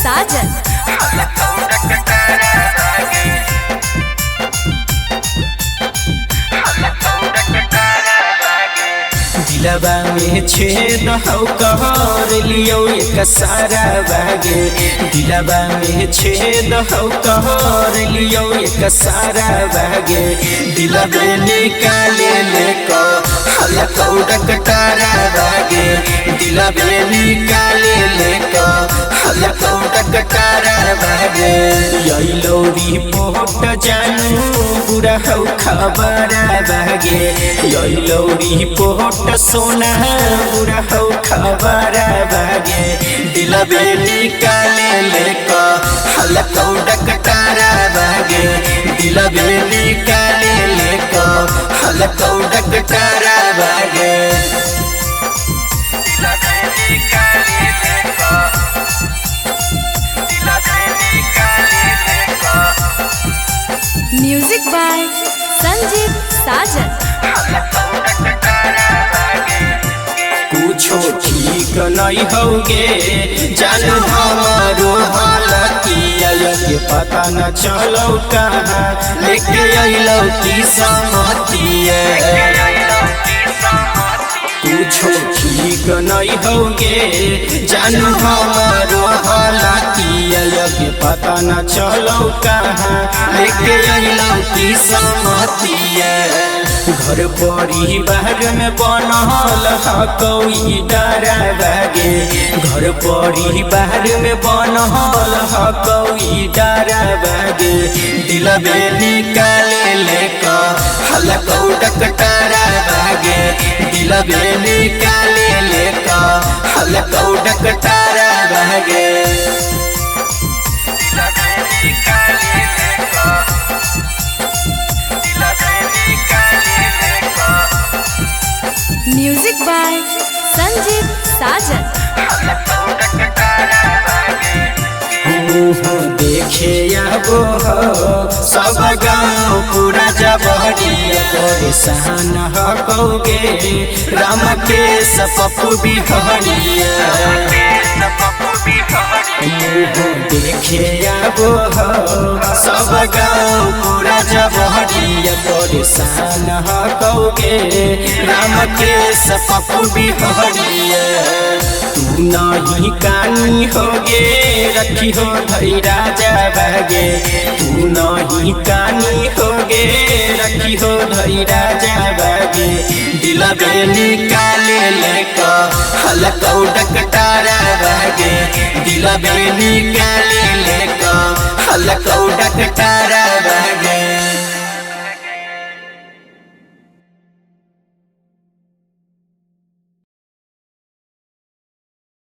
साजन। दिलवा में छेद हौ कहर लियो एक सारा बागे। दिलवा में छेद हौ कहर लियो एक सारा बागे। दिलवा निकाले ले को हलकौ डकटारा बागे। दिलवा निकाले ले को हलकौ डकटारा बागे। यैलो रिपोर्ट जानू बुरा हौ खबर बागे। यैलो रिपोर्ट सोना बुरा हौ खबर बागे। दिलबे निकाले ले को हलकौ डकटारा बागे। दिलबे निकाले ले को हलकौ डकटारा बागे। दिलबे निकाले ले को दिलबे निकाले ले को। म्यूजिक बाय संजीव साजन। कुछो ठीक नहीं होगे जानू हमारो हालतिया के पता न चलो कहाँ लेके अइलो की समतिया। कुछो ठीक नहीं होगे जानू हमारो हालतिया के पता न चलो कहाँ लेके अइलो की समतिया। घर परिवार में बनल कोई डरा बागे। घर परिवार में बनल कोई डरा बागे। दिलबे निकाले ले को हलकौ डकटारा बागे। दिलबे निकाले ले को हलकौ डकटारा बागे। दिलबे निकाले ले को म्यूजिक बाय संजीव साजन। देखे आबो सब गाँव पूरा जबहरिया परेशान होगे। राम के सपपू बिहरिया देखे आबो सब गाँव पूरा जबहरिया परेशान होगे। राम के सपपू बिहरिया तू नहीं कानी होगे रखी हो धई राजा बागे। तू नहीं कानी होगे रखी हो धई राजा बागे। दिलबे निकाले ले को हलकौ डकटारा बागे। दिलबे निकाले ले को हलकौ डकटारा